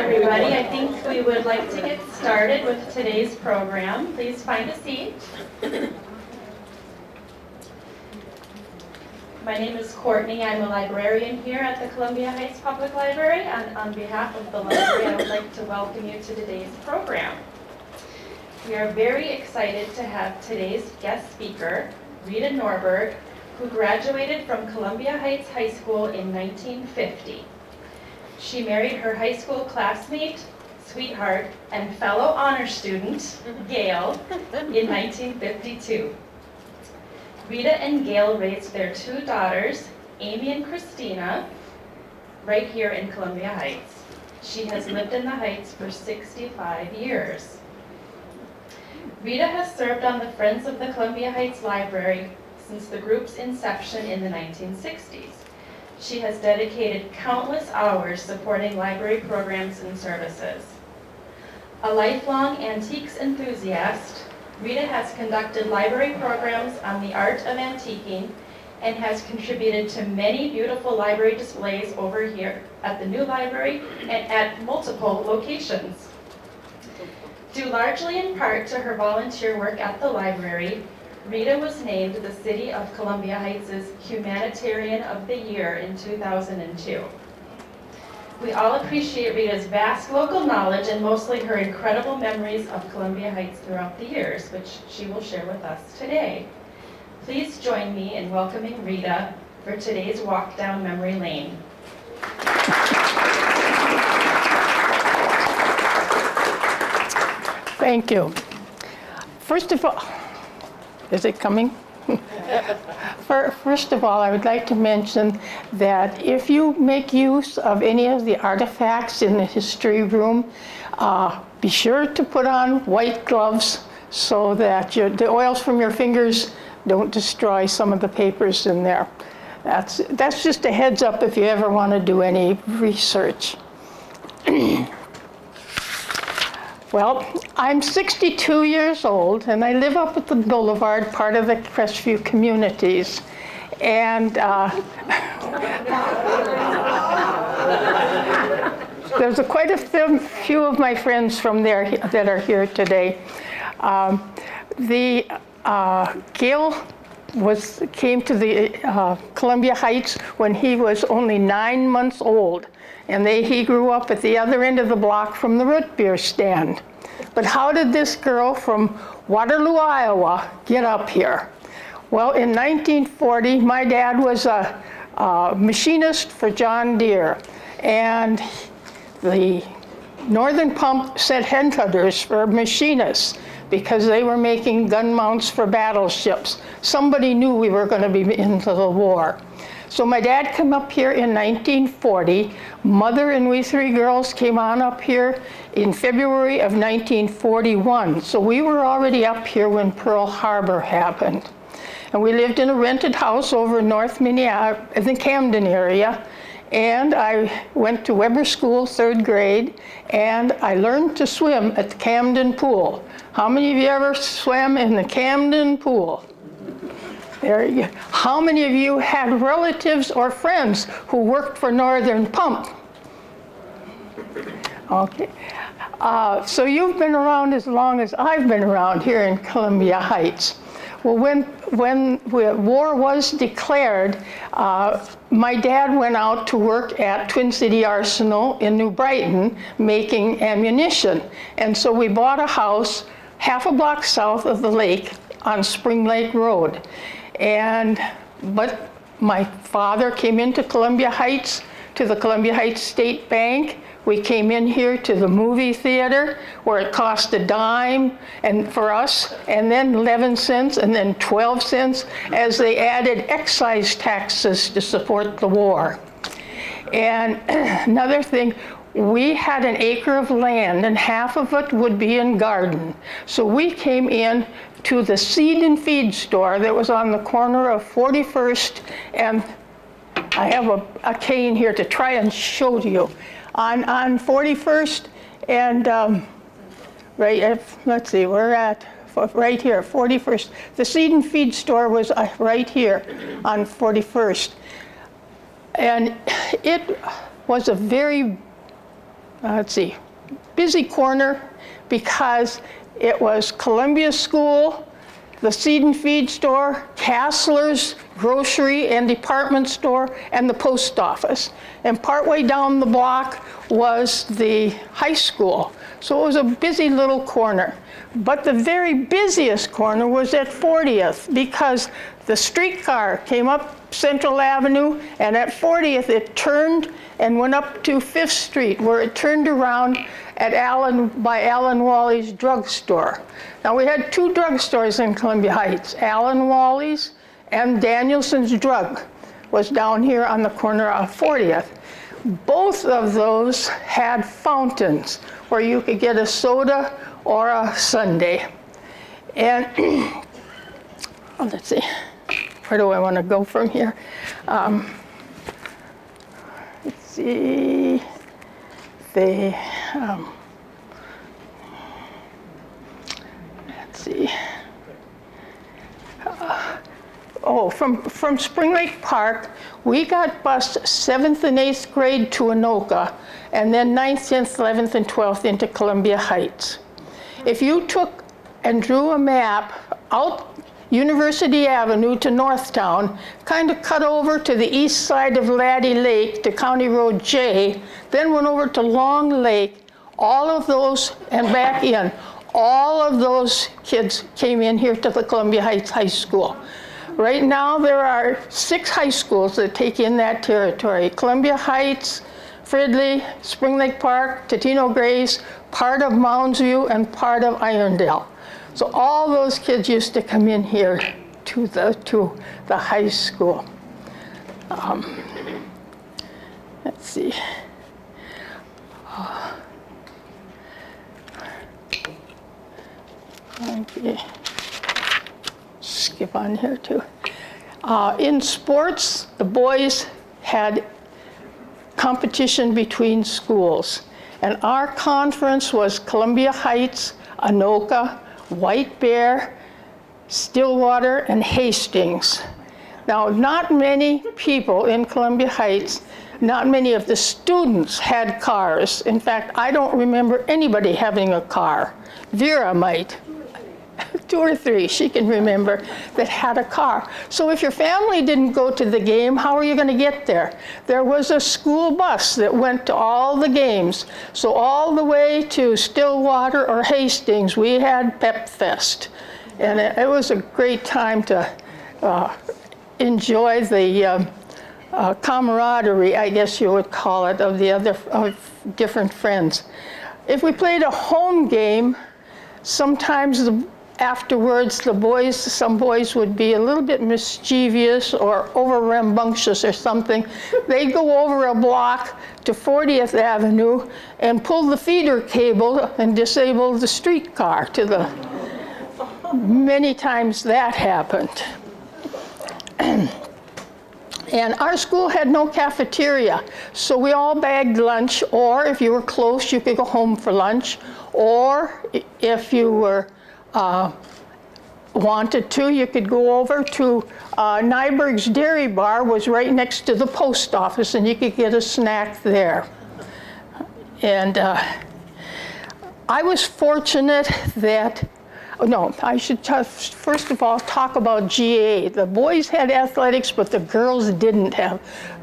everybody. I think we would like to get started with today's program. Please find a seat. My name is Courtney. I'm a librarian here at the Columbia Heights Public Library, and on behalf of the library, I would like to welcome you to today's program. We are very excited to have today's guest speaker, Rita Norberg, who graduated from Columbia Heights High School in 1950. She married her high school classmate, sweetheart, and fellow honor student, Gail, in 1952. Rita and Gail raised their two daughters, Amy and Christina, right here in Columbia Heights. She has lived in the Heights for 65 years. Rita has served on the Friends of the Columbia Heights Library since the group's inception in the 1960s. She has dedicated countless hours supporting library programs and services. A lifelong antiques enthusiast, Rita has conducted library programs on the art of antiquing and has contributed to many beautiful library displays over here at the new library and at multiple locations. Due largely in part to her volunteer work at the library, Rita was named the City of Columbia Heights' Humanitarian of the Year in 2002. We all appreciate Rita's vast local knowledge and mostly her incredible memories of Columbia Heights throughout the years, which she will share with us today. Please join me in welcoming Rita for today's walk down memory lane. Thank you. First of all, is it coming? First of all, I would like to mention that if you make use of any of the artifacts in the history room, be sure to put on white gloves so that the oils from your fingers don't destroy some of the papers in there. That's just a heads up if you ever want to do any research. Well, I'm 62 years old, and I live up at the Boulevard, part of the Crestview Communities. And there's quite a few of my friends from there that are here today. Gail came to the Columbia Heights when he was only 9 months old. And he grew up at the other end of the block from the root beer stand. But how did this girl from Waterloo, Iowa get up here? Well, in 1940, my dad was a machinist for John Deere. And the Northern Pump sent headhunters for machinists because they were making gun mounts for battleships. Somebody knew we were going to be into the war. So my dad came up here in 1940. Mother and we three girls came on up here in February of 1941. So we were already up here when Pearl Harbor happened. And we lived in a rented house over in North Minneapolis, in the Camden area. And I went to Weber School, 3rd grade, and I learned to swim at the Camden Pool. How many of you ever swam in the Camden Pool? There you go. How many of you had relatives or friends who worked for Northern Pump? Okay. So you've been around as long as I've been around here in Columbia Heights. Well, when war was declared, my dad went out to work at Twin City Arsenal in New Brighton making ammunition. And so we bought a house half a block south of the lake on Spring Lake Road. But my father came into Columbia Heights, to the Columbia Heights State Bank. We came in here to the movie theater where it cost a dime for us, and then 11 cents, and then 12 cents as they added excise taxes to support the war. And another thing, we had an acre of land and half of it would be in garden. So we came in to the seed and feed store that was on the corner of 41st, and I have a cane here to try and show to you. On 41st and let's see, we're at right here, 41st. The seed and feed store was right here on 41st. And it was a very busy corner because it was Columbia School, the Seed and Feed store, Castler's grocery and department store, and the post office. And partway down the block was the high school. So it was a busy little corner. But the very busiest corner was at 40th because the streetcar came up Central Avenue, and at 40th it turned and went up to 5th Street, where it turned around at by Alan Wally's drugstore. Now we had two drugstores in Columbia Heights, Alan Wally's and Danielson's Drug was down here on the corner of 40th. Both of those had fountains where you could get a soda or a sundae. And let's see, where do I want to go from here? Let's see, let's see. From Spring Lake Park, we got bused 7th and 8th grade to Anoka, and then 9th, 10th, 11th, and 12th into Columbia Heights. If you took and drew a map out University Avenue to Northtown, kind of cut over to the east side of Laddie Lake to County Road J, then went over to Long Lake, all of those, and back in, all of those kids came in here to the Columbia Heights High School. Right now, there are 6 high schools that take in that territory. Columbia Heights, Fridley, Spring Lake Park, Totino Grace, part of Mounds View, and part of Irondale. So all those kids used to come in here to the high school. Let's see. Okay. Skip on here too. In sports, the boys had competition between schools. And our conference was Columbia Heights, Anoka, White Bear, Stillwater, and Hastings. Now, not many people in Columbia Heights, not many of the students had cars. In fact, I don't remember anybody having a car. Vera might. 2 or 3, she can remember, that had a car. So if your family didn't go to the game, how are you going to get there? There was a school bus that went to all the games. So all the way to Stillwater or Hastings, we had Pep Fest. And it was a great time to enjoy the camaraderie, I guess you would call it, of the of different friends. If we played a home game, sometimes afterwards, some boys would be a little bit mischievous or over rambunctious or something. They'd go over a block to 40th Avenue and pull the feeder cable and disable the streetcar many times that happened. And our school had no cafeteria, so we all bagged lunch, or if you were close, you could go home for lunch, or if you were wanted to, you could go over to Nyberg's Dairy Bar, was right next to the post office, and you could get a snack there. And I was fortunate that, I should first of all talk about GAA. The boys had athletics, but the girls didn't have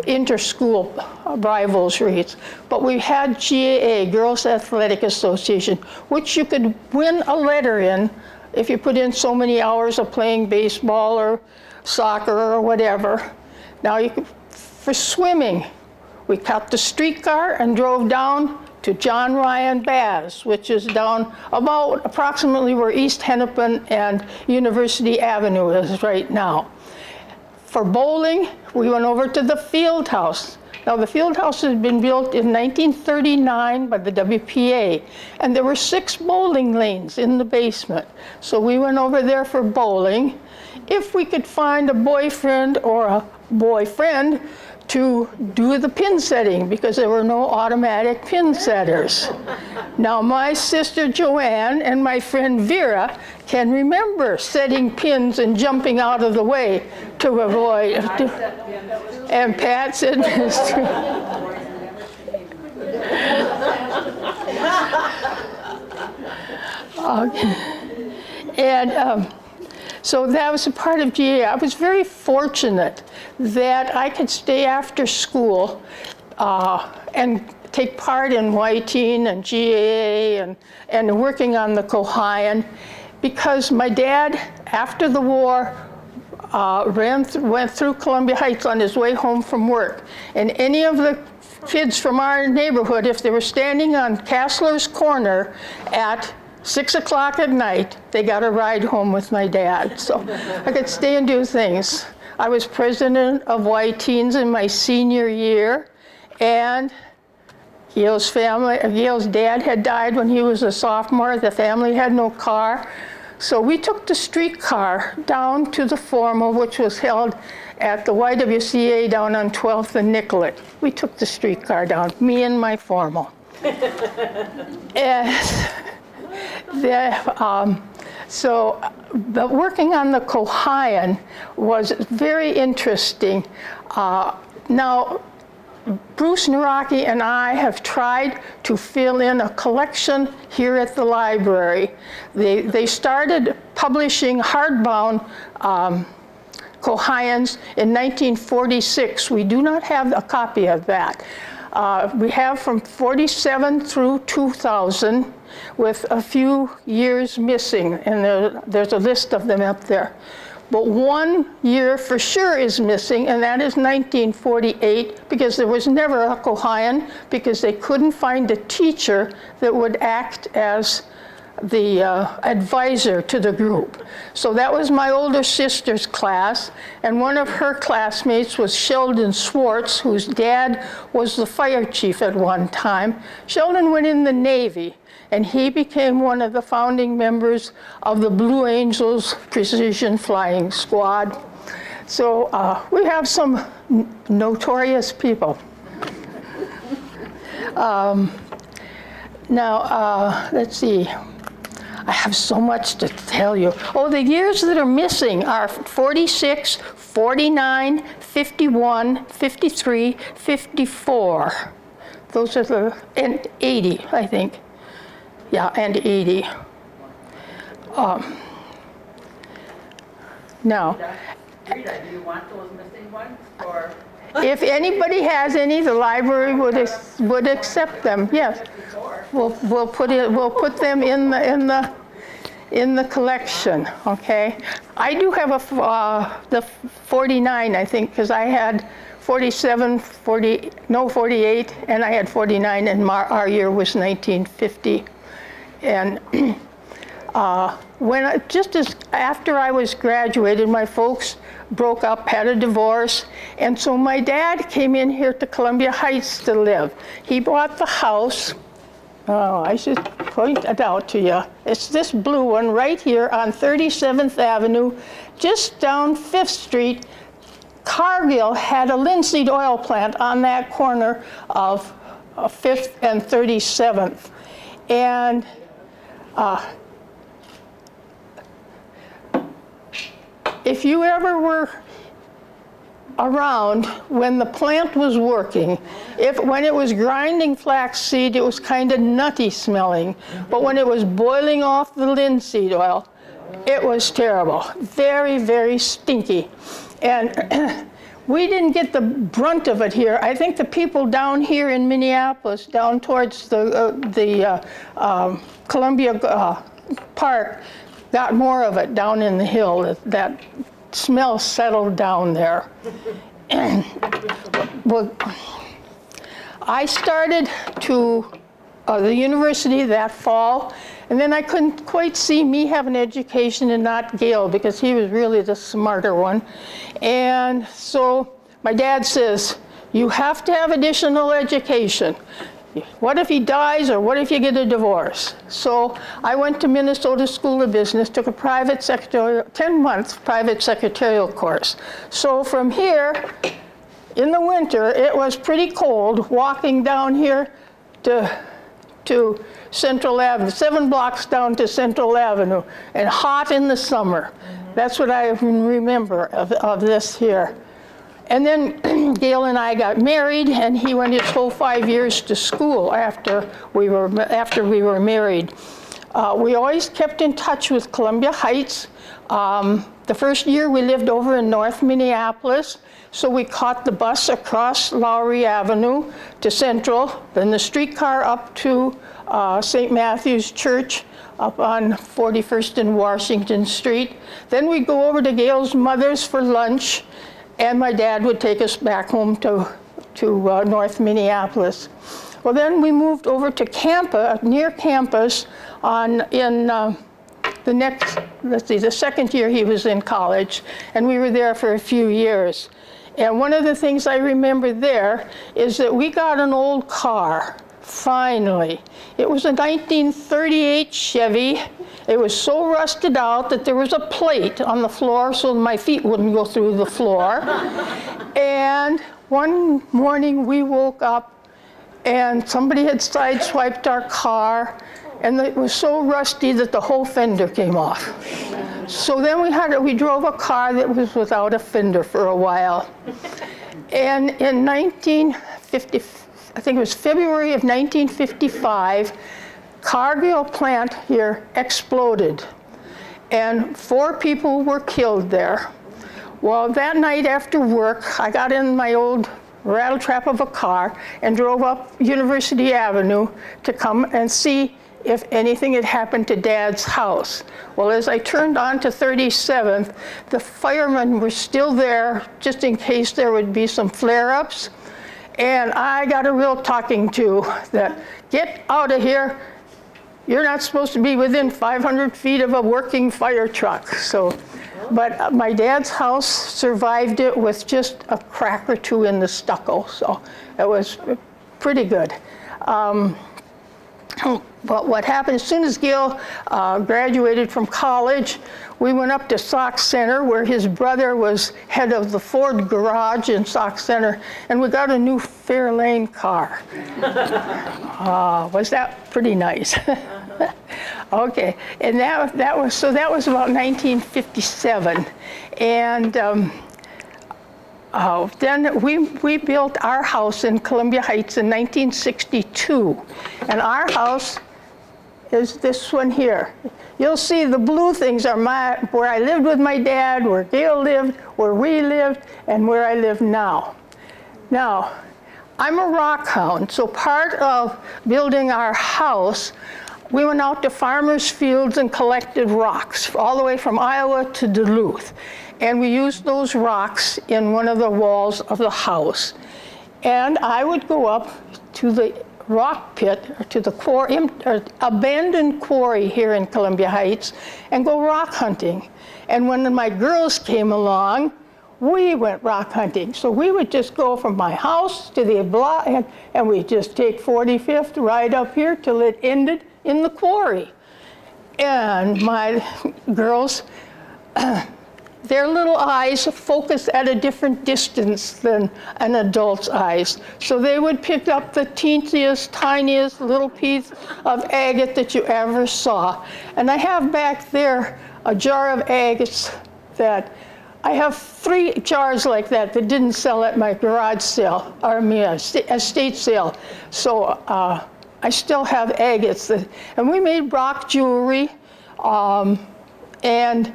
inter-school rivalries. But we had GAA, Girls Athletic Association, which you could win a letter in if you put in so many hours of playing baseball or soccer or whatever. Now, for swimming, we cut the streetcar and drove down to John Ryan Baths, which is down about approximately where East Hennepin and University Avenue is right now. For bowling, we went over to the field house. Now, the field house had been built in 1939 by the WPA, and there were 6 bowling lanes in the basement. So we went over there for bowling. If we could find a boyfriend or a boyfriend to do the pin setting, because there were no automatic pin setters. Now, my sister Joanne and my friend Vera can remember setting pins and jumping out of the way to avoid. And Pat said, So that was a part of GA. I was very fortunate that I could stay after school and take part in Y-Teen and GAA and working on the Kohayan, because my dad, after the war, went through Columbia Heights on his way home from work. And any of the kids from our neighborhood, if they were standing on Castler's Corner at 6 o'clock at night, they got a ride home with my dad. So I could stay and do things. I was president of Y-Teens in my senior year, and Gail's dad had died when he was a sophomore. The family had no car. So we took the streetcar down to the formal, which was held at the YWCA down on 12th and Nicollet. We took the streetcar down, me and my formal. But working on the Kohayan was very interesting. Now, Bruce Naraki and I have tried to fill in a collection here at the library. They started publishing hardbound Kohayans in 1946. We do not have a copy of that. We have from 47 through 2000, with a few years missing, and there's a list of them up there. But 1 year for sure is missing, and that is 1948, because there was never a Kohayan, because they couldn't find a teacher that would act as the advisor to the group. So that was my older sister's class, and one of her classmates was Sheldon Swartz, whose dad was the fire chief at one time. Sheldon went in the Navy, and he became one of the founding members of the Blue Angels Precision Flying Squad. So we have some notorious people. Now, let's see. I have so much to tell you. Oh, the years that are missing are 46, 49, 51, 53, 54. Those are the, and 80, I think. Yeah, and 80. Now, Rita, do you want those missing ones, or? if anybody has any, the library would accept them. Yes, we'll put them in the collection. Okay, I do have the 49, I think, because I had 47, 48, and I had 49, and our year was 1950. And just as after I was graduated, my folks broke up, had a divorce, and so my dad came in here to Columbia Heights to live. He bought the house. Oh, I should point it out to you. It's this blue one right here on 37th Avenue, just down 5th Street. Cargill had a linseed oil plant on that corner of 5th and 37th. And if you ever were around when the plant was working, when it was grinding flaxseed, it was kind of nutty smelling. But when it was boiling off the linseed oil, it was terrible. Very, very stinky. And we didn't get the brunt of it here. I think the people down here in Minneapolis, down towards the Columbia Park, got more of it down in the hill. That smell settled down there. And well, I started to the university that fall, and then I couldn't quite see me have an education and not Gail, because he was really the smarter one. And so my dad says, you have to have additional education. What if he dies, or what if you get a divorce? So I went to Minnesota School of Business, took a private secretarial, 10-month private secretarial course. So from here, in the winter, it was pretty cold walking down here to Central Avenue, 7 blocks down to Central Avenue, and hot in the summer. That's what I remember of this here. And then Gail and I got married, and he went his whole 5 years to school after we were married. We always kept in touch with Columbia Heights. The first year we lived over in North Minneapolis, so we caught the bus across Lowry Avenue to Central, then the streetcar up to St. Matthew's Church up on 41st and Washington Street. Then we'd go over to Gail's mother's for lunch, and my dad would take us back home to North Minneapolis. Well, then we moved over to near campus the second year he was in college, and we were there for a few years. And one of the things I remember there is that we got an old car, finally. It was a 1938 Chevy. It was so rusted out that there was a plate on the floor so my feet wouldn't go through the floor. And one morning we woke up and somebody had sideswiped our car, and it was so rusty that the whole fender came off. So then we drove a car that was without a fender for a while. And in 1950, I think it was February of 1955, Cargill plant here exploded, and 4 people were killed there. Well, that night after work, I got in my old rattletrap of a car and drove up University Avenue to come and see if anything had happened to Dad's house. Well, as I turned onto 37th, the firemen were still there just in case there would be some flare-ups. And I got a real talking to that, get out of here. You're not supposed to be within 500 feet of a working fire truck. But my dad's house survived it with just a crack or 2 in the stucco, so it was pretty good. But what happened, as soon as Gil graduated from college, we went up to Sauk Center, where his brother was head of the Ford garage in Sauk Center, and we got a new Fairlane car. Was that pretty nice? Okay, and that was about 1957, and then we built our house in Columbia Heights in 1962, and our house is this one here. You'll see the blue things are where I lived with my dad, where Gail lived, where we lived, and where I live now. Now, I'm a rock hound, so part of building our house, we went out to farmers' fields and collected rocks all the way from Iowa to Duluth. And we used those rocks in one of the walls of the house. And I would go up to the rock pit, or to the quarry, or abandoned quarry here in Columbia Heights, and go rock hunting. And when my girls came along, we went rock hunting. So we would just go from my house to the block, and we'd just take 45th right up here till it ended in the quarry. And my girls, their little eyes focus at a different distance than an adult's eyes. So they would pick up the teensiest, tiniest little piece of agate that you ever saw. And I have back there a jar of agates that I have 3 jars like that didn't sell at my garage sale, or estate sale. So I still have agates. And we made rock jewelry, and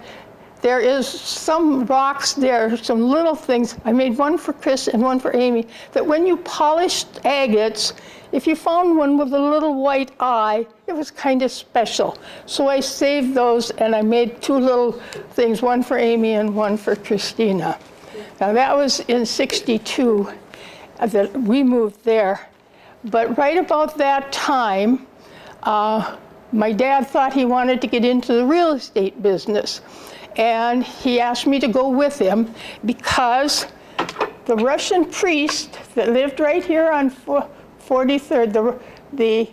there is some rocks there, some little things. I made one for Chris and one for Amy, that when you polished agates, if you found one with a little white eye, it was kind of special. So I saved those, and I made 2 little things, one for Amy and one for Christina. Now that was in '62 that we moved there. But right about that time, my dad thought he wanted to get into the real estate business. And he asked me to go with him because the Russian priest that lived right here on 43rd, the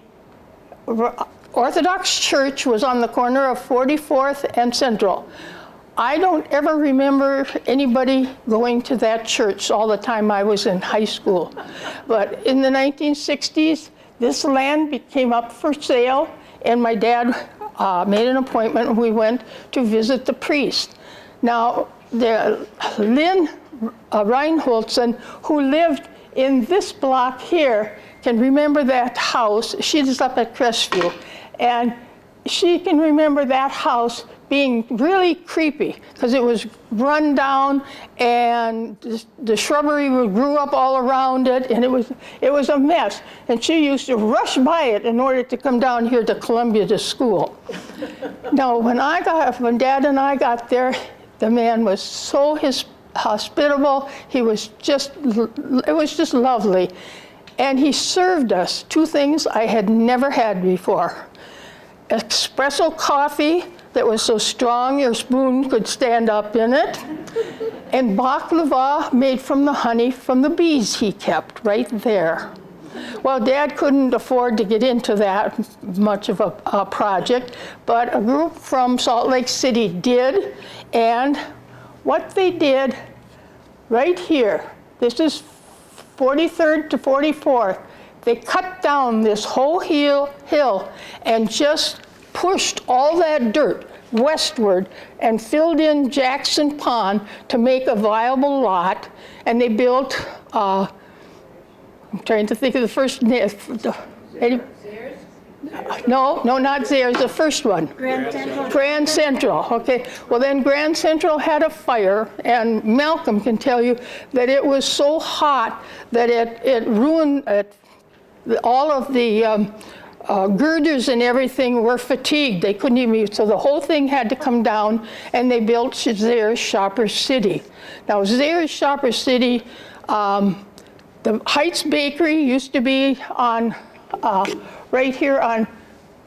Orthodox Church was on the corner of 44th and Central. I don't ever remember anybody going to that church all the time I was in high school. But in the 1960s, this land came up for sale, and my dad made an appointment, and we went to visit the priest. Now, Lynn Rainn, who lived in this block here, can remember that house. She was up at Crestview. And she can remember that house being really creepy because it was run down and the shrubbery grew up all around it, and it was a mess. And she used to rush by it in order to come down here to Columbia to school. Now, when Dad and I got there, the man was so hospitable. It was just lovely. And he served us two things I had never had before. Espresso coffee that was so strong your spoon could stand up in it, and baklava made from the honey from the bees he kept right there. Well, Dad couldn't afford to get into that much of a project, but a group from Salt Lake City did, and what they did right here, this is 43rd to 44th, they cut down this whole hill and just pushed all that dirt westward and filled in Jackson Pond to make a viable lot. And they built, I'm trying to think of the first name. No, not Zayres, the first one. Grand Central, okay. Well, then Grand Central had a fire, and Malcolm can tell you that it was so hot that it ruined all of the girders and everything were fatigued. They couldn't even, so the whole thing had to come down, and they built Zayres Shopper City. Now, Zayres Shopper City, the Heights Bakery used to be on right here on,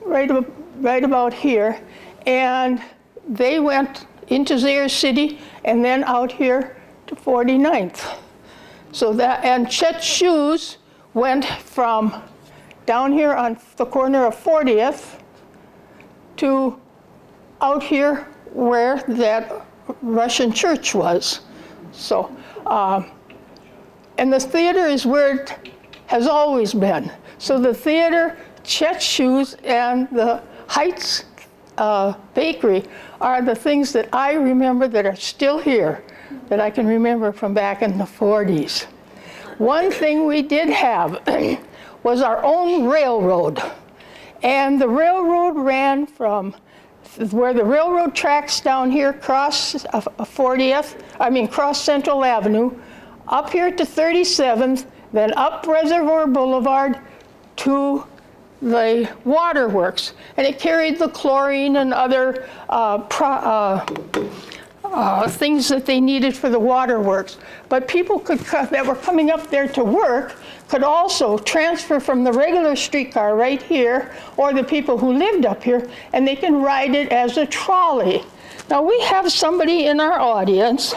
right about here, and they went into Zayres City and then out here to 49th. So that, and Chet's Shoes went from down here on the corner of 40th to out here where that Russian church was. So, and the theater is where it has always been. So the theater, Chet's Shoes, and the Heights Bakery are the things that I remember that are still here, that I can remember from back in the 40s. One thing we did have was our own railroad. And the railroad ran from where the railroad tracks down here cross 40th, cross Central Avenue, up here to 37th, then up Reservoir Boulevard to the waterworks. And it carried the chlorine and other things that they needed for the waterworks. But people that were coming up there to work could also transfer from the regular streetcar right here, or the people who lived up here, and they can ride it as a trolley. Now, we have somebody in our audience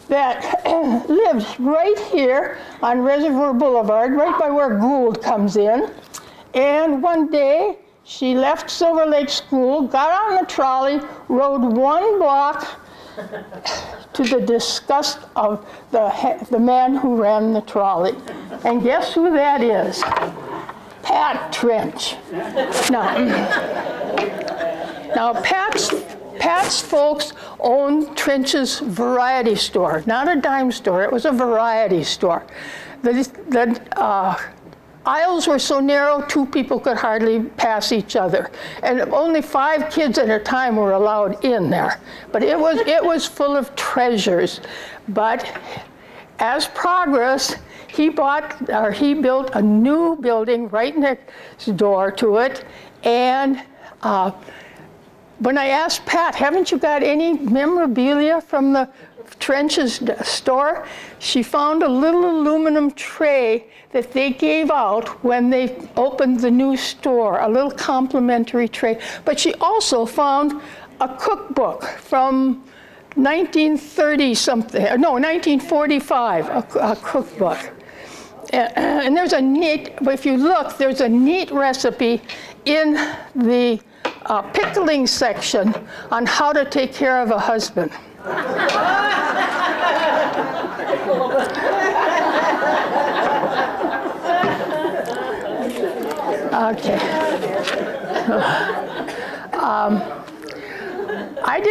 that lives right here on Reservoir Boulevard, right by where Gould comes in. And one day, she left Silver Lake School, got on the trolley, rode 1 block to the disgust of the man who ran the trolley. And guess who that is? Pat Trench. Now Pat's folks owned Trench's variety store, not a dime store, it was a variety store. The aisles were so narrow, 2 people could hardly pass each other. And only 5 kids at a time were allowed in there. But it was full of treasures. But as progress, he built a new building right next door to it. And when I asked Pat, haven't you got any memorabilia from the Trench's store? She found a little aluminum tray that they gave out when they opened the new store, a little complimentary tray. But she also found a cookbook from 1945, a cookbook. And there's a neat, if you look, there's a neat recipe in the pickling section on how to take care of a husband. Okay. I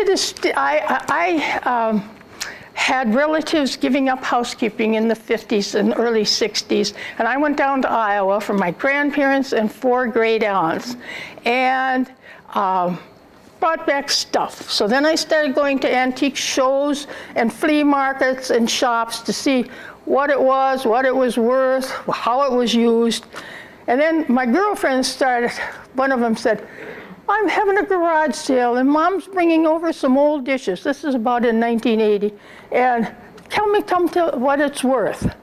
had relatives giving up housekeeping in the 50s and early 60s, and I went down to Iowa for my grandparents and 4 great aunts, and brought back stuff. So then I started going to antique shows and flea markets and shops to see what it was worth, how it was used. And then my girlfriends started, one of them said, I'm having a garage sale and Mom's bringing over some old dishes. This is about in 1980. And tell me what it's worth.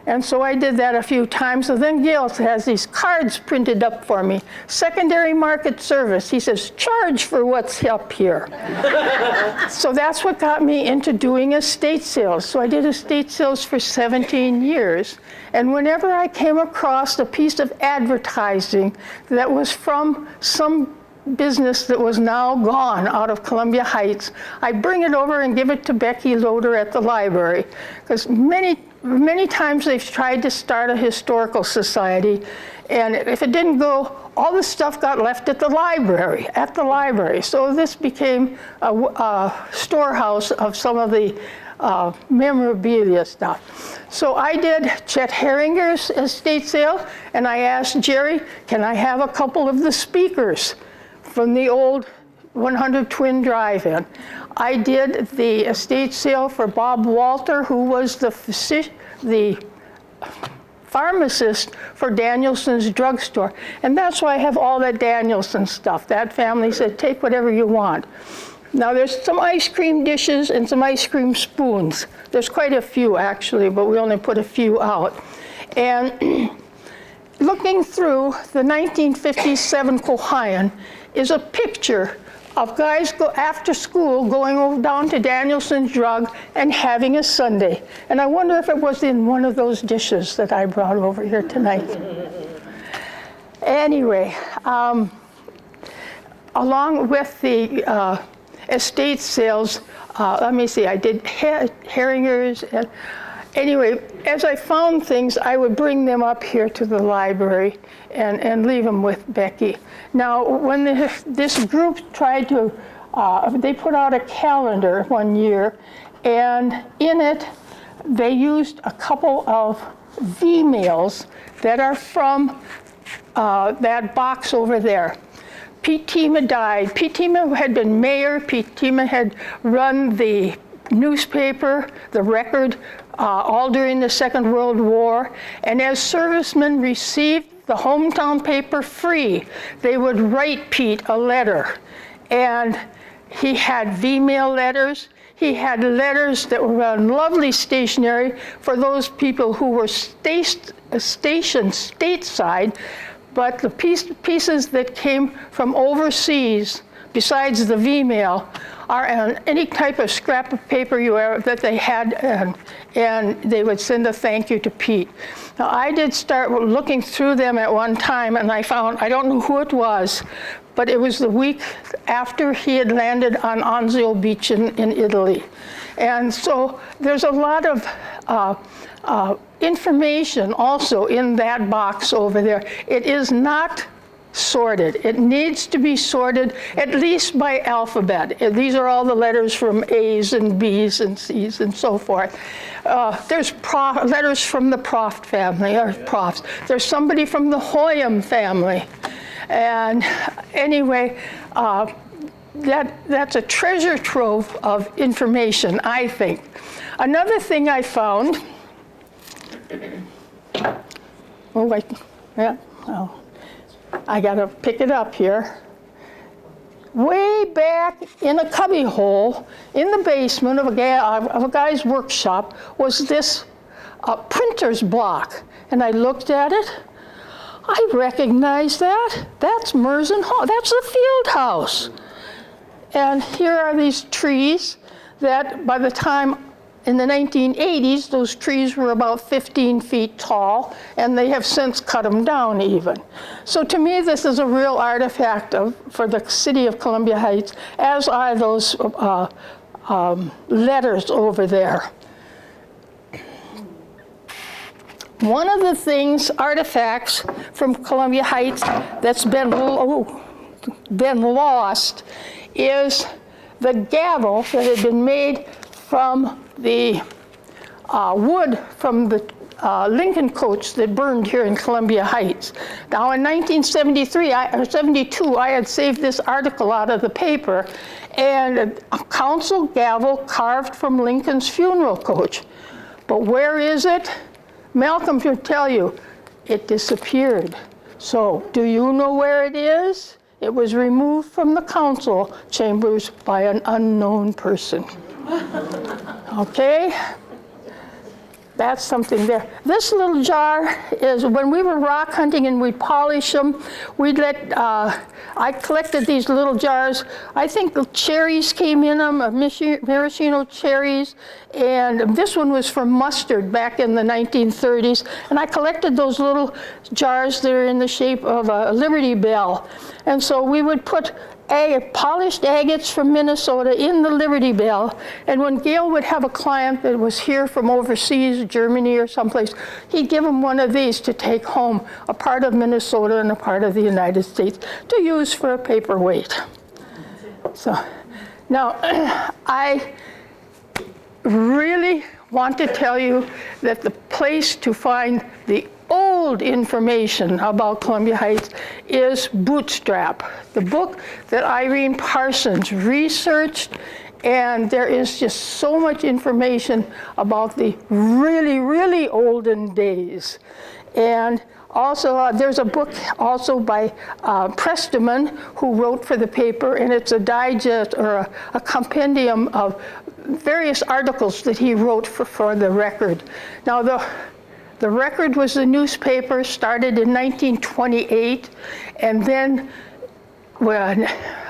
And so I did that a few times. So then Gail has these cards printed up for me. Secondary market service. He says, charge for what's up here. So that's what got me into doing estate sales. So I did estate sales for 17 years. And whenever I came across a piece of advertising that was from some business that was now gone out of Columbia Heights, I bring it over and give it to Becky Loader at the library. Because many times they've tried to start a historical society, and if it didn't go, all the stuff got left at the library. So this became a storehouse of some of the memorabilia stuff. So I did Chet Herringer's estate sale, and I asked Jerry, can I have a couple of the speakers from the old 100 Twin Drive-In. I did the estate sale for Bob Walter, who was the pharmacist for Danielson's drugstore. And that's why I have all that Danielson stuff. That family said, take whatever you want. Now there's some ice cream dishes and some ice cream spoons. There's quite a few actually, but we only put a few out. And looking through the 1957 Kohian is a picture of guys after school going down to Danielson's Drug and having a sundae. And I wonder if it was in one of those dishes that I brought over here tonight. Anyway, along with the estate sales, let me see, I did Herringer's. Anyway, as I found things, I would bring them up here to the library and leave them with Becky. Now, when this group tried to, they put out a calendar one year, and in it, they used a couple of V-mails that are from that box over there. Pete Tima died. Pete Tima had been mayor. Pete Tima had run the newspaper, the Record, all during the Second World War. And as servicemen received the hometown paper free, they would write Pete a letter. And he had V-mail letters. He had letters that were on lovely stationery for those people who were stationed stateside, but the pieces that came from overseas, besides the V-mail, are on any type of scrap of paper that they had, and they would send a thank you to Pete. Now, I did start looking through them at one time, and I found, I don't know who it was, but it was the week after he had landed on Anzio Beach in Italy. And so there's a lot of information also in that box over there. It is not sorted. It needs to be sorted at least by alphabet. These are all the letters from A's and B's and C's and so forth. There's letters from the Proft family, or Profts. There's somebody from the Hoyam family. And anyway, that's a treasure trove of information, I think. Another thing I found, I gotta pick it up here. Way back in a cubby hole in the basement of a guy's workshop was this printer's block. And I looked at it. I recognize that. That's Merzen Hall. That's the field house. And here are these trees that by the time in the 1980s, those trees were about 15 feet tall, and they have since cut them down even. So to me, this is a real artifact for the city of Columbia Heights, as are those letters over there. One of the artifacts from Columbia Heights that's been lost is the gavel that had been made from the wood from the Lincoln coach that burned here in Columbia Heights. Now in 1973 or 72, I had saved this article out of the paper, and a council gavel carved from Lincoln's funeral coach. But where is it? Malcolm should tell you, it disappeared. So do you know where it is? It was removed from the council chambers by an unknown person. Okay? That's something there. This little jar is, when we were rock hunting and we'd polish them, we'd I collected these little jars. I think the cherries came in them, maraschino cherries, and this one was from mustard back in the 1930s. And I collected those little jars that are in the shape of a Liberty Bell. And so we would put polished agates from Minnesota in the Liberty Bell, and when Gail would have a client that was here from overseas, Germany or someplace, he'd give them one of these to take home, a part of Minnesota and a part of the United States, to use for a paperweight. So, now, I really want to tell you that the place to find the old information about Columbia Heights is Bootstrap, the book that Irene Parsons researched, and there is just so much information about the really, really olden days. And also, there's a book also by Presteman, who wrote for the paper, and it's a digest or a compendium of various articles that he wrote for the Record. Now, the Record was a newspaper, started in 1928, and then when,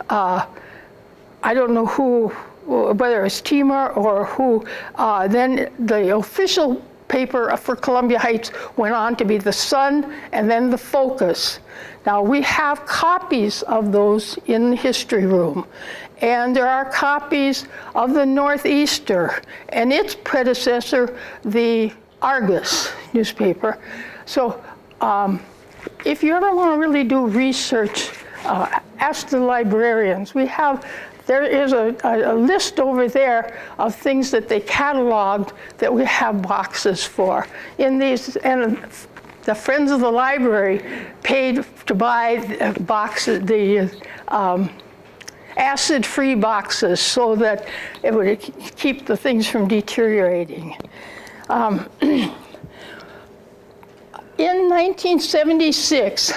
I don't know who, whether it's Timur or who, then the official paper for Columbia Heights went on to be the Sun and then the Focus. Now we have copies of those in the history room. And there are copies of the Northeaster and its predecessor, the Argus newspaper. So if you ever want to really do research, ask the librarians. There is a list over there of things that they cataloged that we have boxes for. In these, and the Friends of the Library paid to buy boxes, the acid-free boxes, so that it would keep the things from deteriorating. In 1976,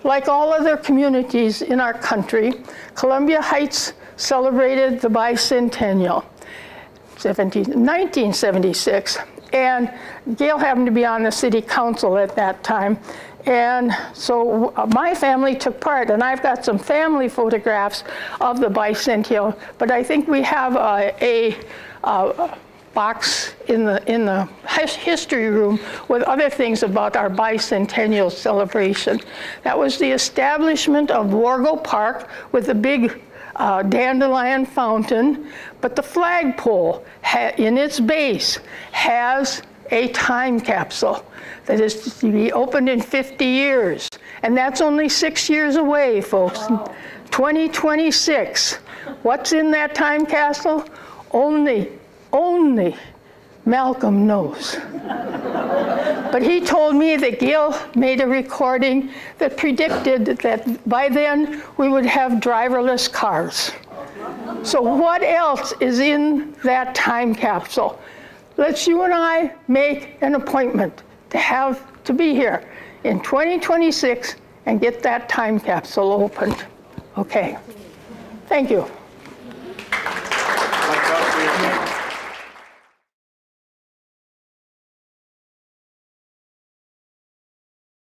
like all other communities in our country, Columbia Heights celebrated the bicentennial, 1976. And Gail happened to be on the city council at that time. And so my family took part, and I've got some family photographs of the bicentennial, but I think we have a box in the history room with other things about our bicentennial celebration. That was the establishment of Wargo Park with a big dandelion fountain, but the flagpole in its base has a time capsule that is to be opened in 50 years. And that's only 6 years away, folks. Wow. 2026. What's in that time capsule? Only Malcolm knows. But he told me that Gail made a recording that predicted that by then we would have driverless cars. So what else is in that time capsule? Let's you and I make an appointment to be here in 2026 and get that time capsule opened. Okay. Thank you.